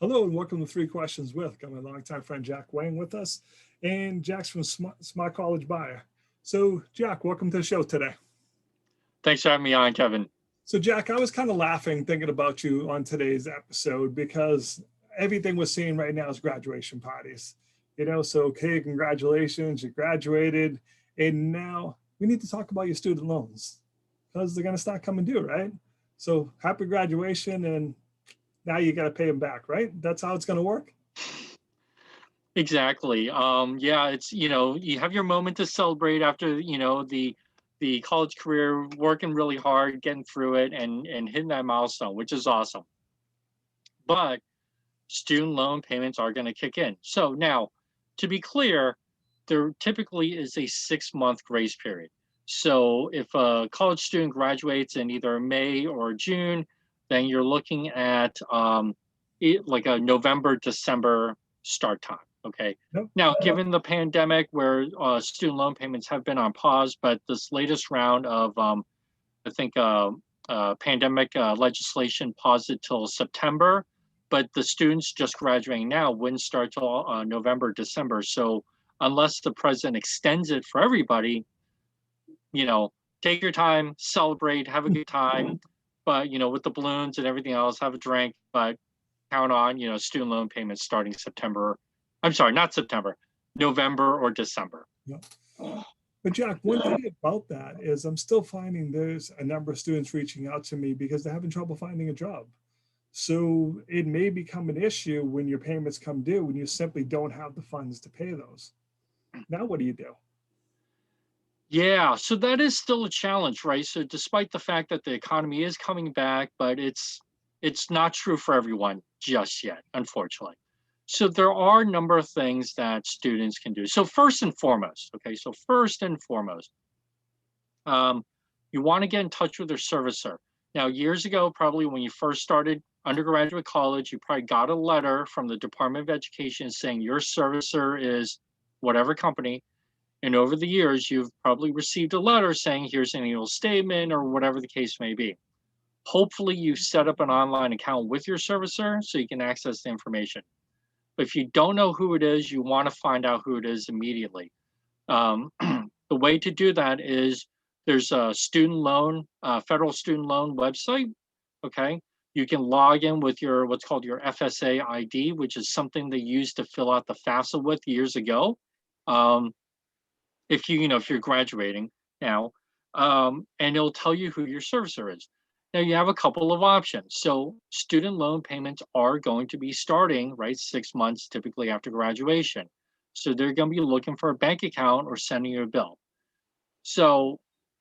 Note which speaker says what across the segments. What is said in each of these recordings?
Speaker 1: Hello and welcome to Three Questions with. Got my longtime friend Jack Wang with us, and Jack's from Smart College Buyer. So Jack, welcome to the show today.
Speaker 2: Thanks for having me on, Kevin.
Speaker 1: So Jack, I was kind of laughing thinking about you on today's episode because everything we're seeing right now is graduation parties. So okay, congratulations, you graduated, and now we need to talk about your student loans because they're going to start coming due, right? So happy graduation, and now you got to pay them back, right? That's how it's going to work.
Speaker 2: Exactly. Yeah, it's, you have your moment to celebrate after, the college career, working really hard, getting through it and hitting that milestone, which is awesome. But student loan payments are going to kick in. So now, to be clear, there typically is a 6-month grace period. So if a college student graduates in either May or June, then you're looking at like a November, December start time. Okay.
Speaker 1: Nope.
Speaker 2: Now, given the pandemic where student loan payments have been on pause, but this latest round of, I think, pandemic legislation paused it till September, but the students just graduating now wouldn't start till November, December. So unless the president extends it for everybody, take your time, celebrate, have a good time, but, with the balloons and everything else, have a drink, but count on, student loan payments starting September. I'm sorry, not September, November or December.
Speaker 1: Yeah. But Jack, one thing about that is I'm still finding there's a number of students reaching out to me because they're having trouble finding a job. So it may become an issue when your payments come due, when you simply don't have the funds to pay those. Now, what do you do?
Speaker 2: Yeah, so that is still a challenge, right? So despite the fact that the economy is coming back, but it's not true for everyone just yet, unfortunately. So there are a number of things that students can do. So first and foremost, you want to get in touch with their servicer. Now, years ago, probably when you first started undergraduate college, you probably got a letter from the Department of Education saying your servicer is whatever company. And over the years, you've probably received a letter saying here's an annual statement or whatever the case may be. Hopefully, you set up an online account with your servicer so you can access the information. But if you don't know who it is, you want to find out who it is immediately. The way to do that is there's a federal student loan website. Okay. You can log in with your what's called your FSA ID, which is something they used to fill out the FAFSA with years ago. If you're graduating now, and it'll tell you who your servicer is. Now you have a couple of options. So student loan payments are going to be starting, right, 6 months typically after graduation. So they're going to be looking for a bank account or sending you a bill. So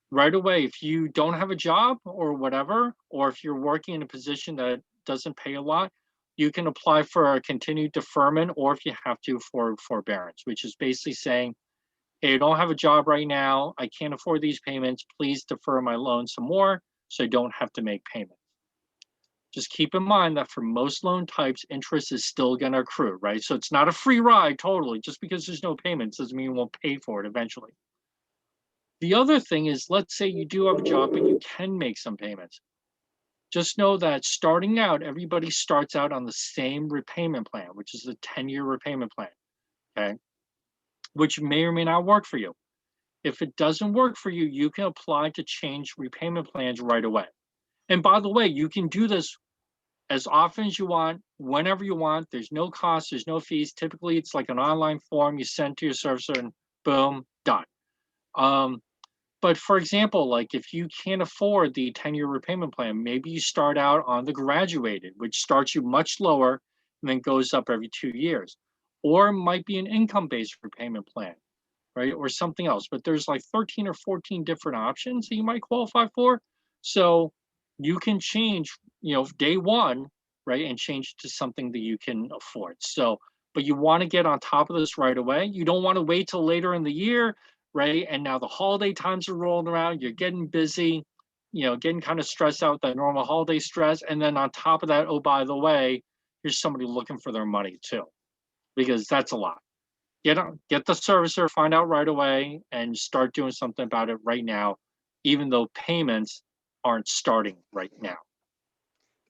Speaker 2: right away, if you don't have a job or whatever, or if you're working in a position that doesn't pay a lot, you can apply for a continued deferment, or if you have to, for forbearance, which is basically saying, hey, I don't have a job right now. I can't afford these payments. Please defer my loan some more so I don't have to make payments. Just keep in mind that for most loan types, interest is still going to accrue, right? So it's not a free ride totally. Just because there's no payments doesn't mean you won't pay for it eventually. The other thing is, let's say you do have a job, but you can make some payments. Just know that starting out, everybody starts out on the same repayment plan, which is a 10-year repayment plan, okay? Which may or may not work for you. If it doesn't work for you, you can apply to change repayment plans right away. And by the way, you can do this as often as you want, whenever you want. There's no cost, there's no fees. Typically, it's like an online form you send to your servicer and boom, done. But for example, like if you can't afford the 10-year repayment plan, maybe you start out on the graduated, which starts you much lower and then goes up every 2 years. Or it might be an income-based repayment plan, right? Or something else. But there's like 13 or 14 different options that you might qualify for. So you can change, day one, right? And change to something that you can afford. So, but you want to get on top of this right away. You don't want to wait till later in the year, right? And now the holiday times are rolling around. You're getting busy, getting kind of stressed out, that normal holiday stress. And then on top of that, oh, by the way, here's somebody looking for their money too, because that's a lot. Get the servicer, find out right away, and start doing something about it right now, even though payments aren't starting right now.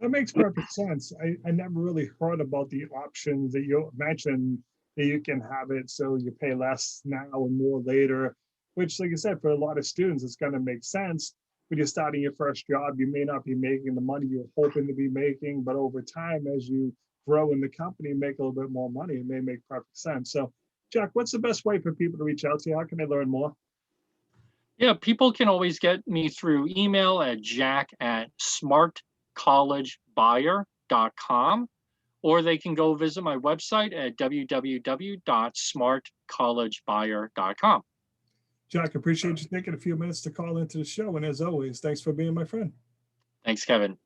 Speaker 1: That makes perfect sense. I never really heard about the options that you mentioned, that you can have it so you pay less now and more later, which, like I said, for a lot of students, it's going to make sense. When you're starting your first job, you may not be making the money you're hoping to be making, but over time, as you grow in the company, make a little bit more money, it may make perfect sense. So, Jack, what's the best way for people to reach out to you? How can they learn more?
Speaker 2: Yeah, people can always get me through email at jack@smartcollegebuyer.com, or they can go visit my website at www.smartcollegebuyer.com.
Speaker 1: Jack, appreciate you taking a few minutes to call into the show. And as always, thanks for being my friend.
Speaker 2: Thanks, Kevin.